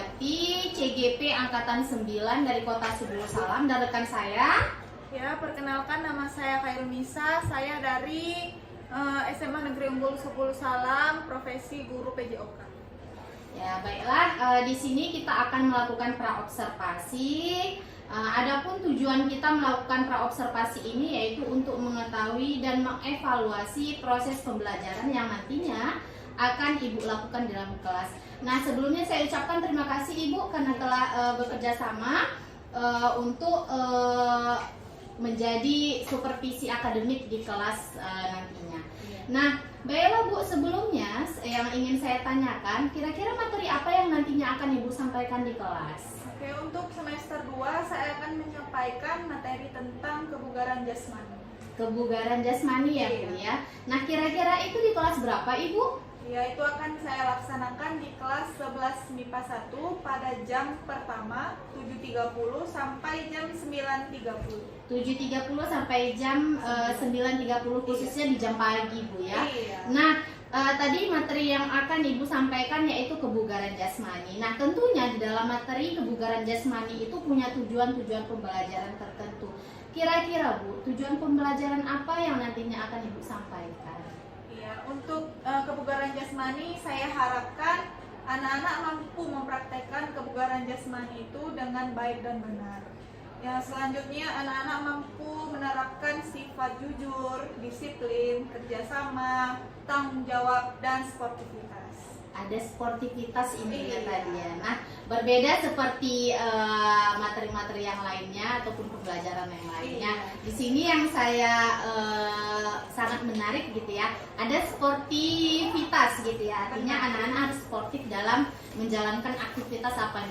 Siswati CGP Angkatan 9 dari Kota Subulu Salam, dan rekan saya. Ya, perkenalkan nama saya Khairul Nisa, saya dari SMA Negeri Unggul Subulu Salam, profesi guru PJOK. Ya, baiklah, di sini kita akan melakukan praobservasi. Adapun tujuan kita melakukan praobservasi ini yaitu untuk mengetahui dan mengevaluasi proses pembelajaran yang nantinya akan Ibu lakukan dalam kelas. Nah, sebelumnya saya ucapkan terima kasih Ibu karena telah bekerja sama untuk menjadi supervisi akademik di kelas nantinya. Nah, baiklah Bu, sebelumnya yang ingin saya tanyakan, kira-kira materi apa yang nantinya akan Ibu sampaikan di kelas? Oke, untuk semester 2 saya akan menyampaikan materi tentang kebugaran jasmani. Kebugaran jasmani ya Bu ya. Nah, kira-kira itu di kelas berapa Ibu? Ya, itu akan saya laksanakan di kelas 11 MIPA 1 pada jam pertama 7.30 sampai jam 9.30. 7.30 sampai jam 9.30, khususnya di jam pagi Bu ya. Iya. Nah, tadi materi yang akan Ibu sampaikan yaitu kebugaran jasmani. Nah, tentunya di dalam materi kebugaran jasmani itu punya tujuan-tujuan pembelajaran tertentu. Kira-kira Bu, tujuan pembelajaran apa yang nantinya akan Ibu sampaikan? Ya, untuk kebugaran jasmani saya harapkan anak-anak mampu mempraktekkan kebugaran jasmani itu dengan baik dan benar. Ya, selanjutnya anak-anak mampu menerapkan sifat jujur, disiplin, kerjasama, tanggung jawab, dan sportivitas. Ada sportivitas ini ya Iya. tadi ya. Nah, berbeda seperti materi-materi yang lainnya ataupun pembelajaran yang lainnya. Iya. Di sini yang saya sangat menarik gitu ya. Ada sportivitas gitu ya. Artinya anak-anak harus sportif dalam menjalankan aktivitas apa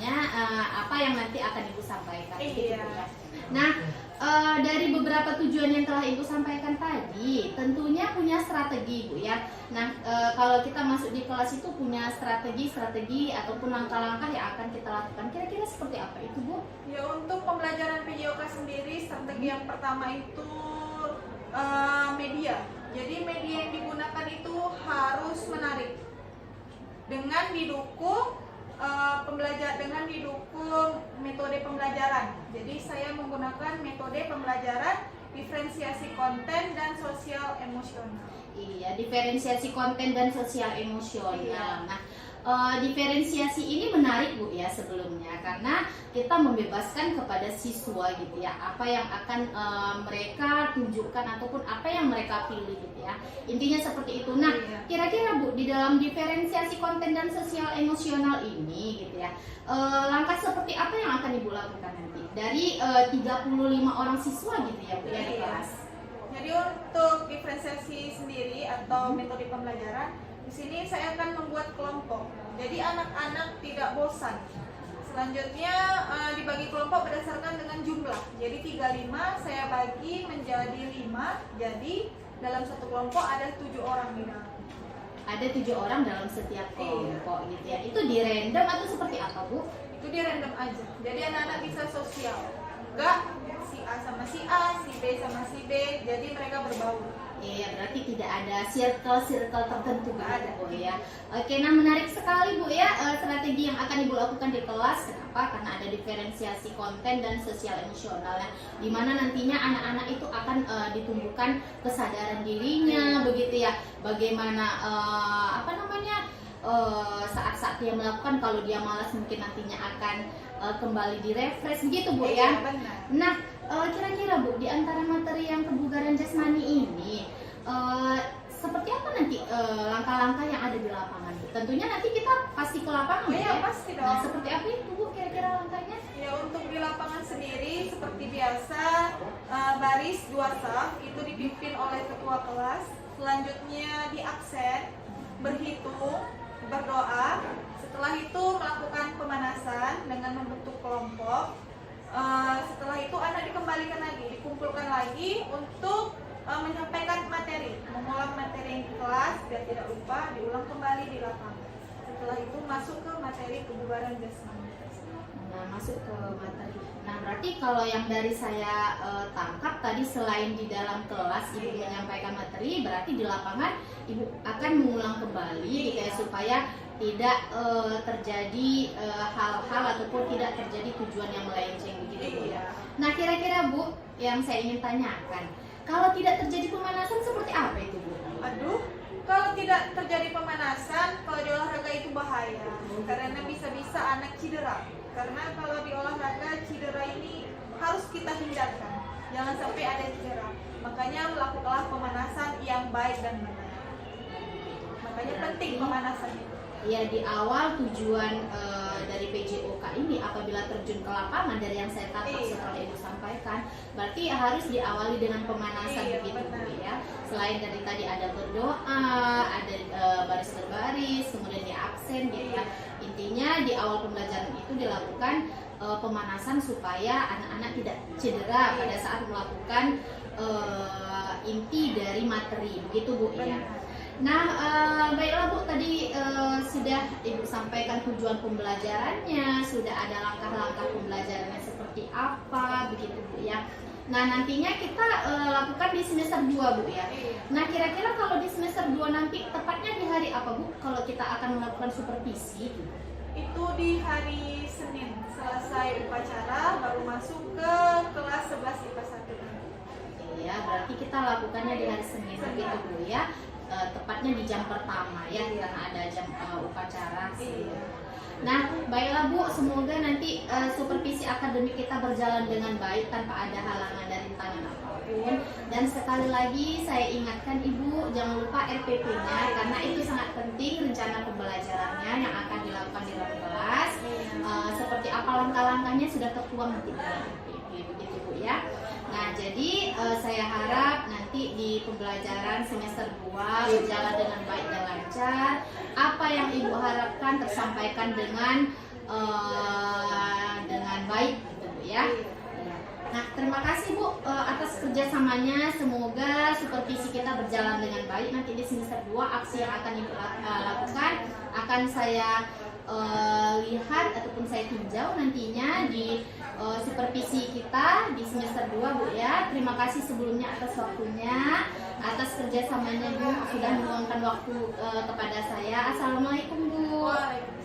yang nanti akan Ibu sampaikan. Gitu, Iya. Bu, ya. Nah, dari beberapa tujuan yang telah Ibu sampaikan tadi, tentunya punya strategi Bu ya. Nah, kalau kita masuk di kelas itu punya strategi ataupun langkah-langkah yang akan kita lakukan. Kira-kira seperti apa itu Bu? Ya, untuk pembelajaran PJOK sendiri, strategi yang pertama itu media. Jadi media yang digunakan itu harus menarik dengan didukung metode pembelajaran. Jadi saya menggunakan metode pembelajaran diferensiasi konten dan sosial emosional. Iya, diferensiasi konten dan sosial emosional. Iya. Nah, diferensiasi ini menarik Bu ya sebelumnya, karena kita membebaskan kepada siswa gitu ya, apa yang akan mereka tunjukkan ataupun apa yang mereka pilih gitu ya. Intinya seperti itu. Nah, Iya. kira-kira Bu, di dalam diferensiasi konten dan sosial emosional ini gitu ya, langkah seperti apa yang akan Ibu lakukan nanti dari 35 orang siswa gitu ya Bu ya di Iya. kelas? Jadi untuk diferensiasi sendiri atau metode pembelajaran, di sini saya akan membuat kelompok. Jadi anak-anak tidak bosan. Selanjutnya dibagi kelompok berdasarkan dengan jumlah. Jadi 35 saya bagi menjadi 5. Jadi dalam satu kelompok ada 7 orang di dalam. Ada 7 orang dalam setiap kelompok gitu ya. Itu di random atau seperti apa Bu? Itu dia random aja. Jadi anak-anak bisa sosial. Enggak si A sama si A, si B sama si B. Jadi mereka berbaur. Iya, berarti tidak ada circle tertentu Nggak ada. Bu ya. Oke, nah menarik sekali Bu ya strategi yang akan Ibu lakukan di kelas. Kenapa? Karena ada diferensiasi konten dan sosial emosional ya, di mana nantinya anak-anak itu akan ditumbuhkan kesadaran dirinya begitu ya. Bagaimana saat-saat dia melakukan, kalau dia malas mungkin nantinya akan kembali direfresh begitu Bu ya. Iya, benar. Nah, kira-kira Bu, di antara materi yang kebugaran jasmani ini, seperti apa nanti langkah-langkah yang ada di lapangan Bu? Tentunya nanti kita pasti ke lapangan Bu, Iya, ya? pasti dong. Nah, seperti apa itu Bu kira-kira langkahnya? Ya, untuk di lapangan sendiri seperti biasa baris 2 saf itu dipimpin oleh ketua kelas. Selanjutnya di absen, berhitung, berdoa. Setelah itu melakukan pemanasan dengan membentuk kelompok. Setelah itu anak dikembalikan lagi, dikumpulkan lagi untuk menyampaikan materi, mengulang materi yang di kelas biar tidak lupa, diulang kembali di lapangan. Setelah itu masuk ke materi kebugaran jasmani. Nah, masuk ke materi. Nah, berarti kalau yang dari saya tangkap tadi, selain di dalam kelas Ibu menyampaikan materi, berarti di lapangan Ibu akan mengulang kembali gitu ya, supaya tidak terjadi hal-hal ataupun tidak terjadi tujuan yang melenceng begitu Bu ya. Nah kira-kira Bu, yang saya ingin tanyakan, kalau tidak terjadi pemanasan seperti apa itu Bu? Aduh, kalau tidak terjadi pemanasan, kalau di olahraga itu bahaya karena bisa-bisa anak cedera. Karena kalau di olahraga cedera ini harus kita hindarkan, jangan sampai ada cedera. Makanya lakukanlah pemanasan yang baik dan benar. Makanya penting pemanasan itu. Ya, di awal tujuan dari PJOK ini apabila terjun ke lapangan dari yang saya tangkap setelah Ibu sampaikan, berarti harus diawali dengan pemanasan begitu Bu ya. Selain dari tadi ada berdoa, ada baris berbaris, kemudian di absen gitu ya. Intinya di awal pembelajaran itu dilakukan pemanasan supaya anak-anak tidak cedera pada saat melakukan inti dari materi begitu Bu ya. Nah, baiklah Bu, tadi sudah Ibu sampaikan tujuan pembelajarannya, sudah ada langkah-langkah pembelajarannya seperti apa, begitu Bu ya. Nah, nantinya kita lakukan di semester 2 Bu ya. Nah, kira-kira kalau di semester 2 nanti tepatnya di hari apa Bu, kalau kita akan melakukan supervisi? Itu di hari Senin, selesai upacara, baru masuk ke kelas 11 IPA 1. Iya, berarti kita lakukannya di hari Senin begitu Bu ya. Tepatnya di jam pertama ya, karena ada jam upacara. Nah, baiklah Bu, semoga nanti supervisi akademik kita berjalan dengan baik tanpa ada halangan dari tangan apapun. Dan sekali lagi saya ingatkan Ibu, jangan lupa RPP-nya karena itu sangat penting, rencana pembelajarannya yang akan dilakukan di dalam kelas. Seperti apa langkah-langkahnya sudah tertuang nanti dalam RPP, begitu Bu ya. Nah, jadi saya harap nanti di pembelajaran semester 2 berjalan dengan baik dan lancar. Apa yang Ibu harapkan tersampaikan dengan baik gitu Bu ya. Nah, terima kasih Bu atas kerjasamanya. Semoga supervisi kita berjalan dengan baik. Nanti di semester 2 aksi yang akan Ibu lakukan akan saya lihat ataupun saya tinjau nantinya di supervisi kita di semester 2 Bu ya. Terima kasih sebelumnya atas waktunya, atas kerjasamanya Bu, sudah meluangkan waktu kepada saya. Assalamualaikum Bu. Waalaikumsalam.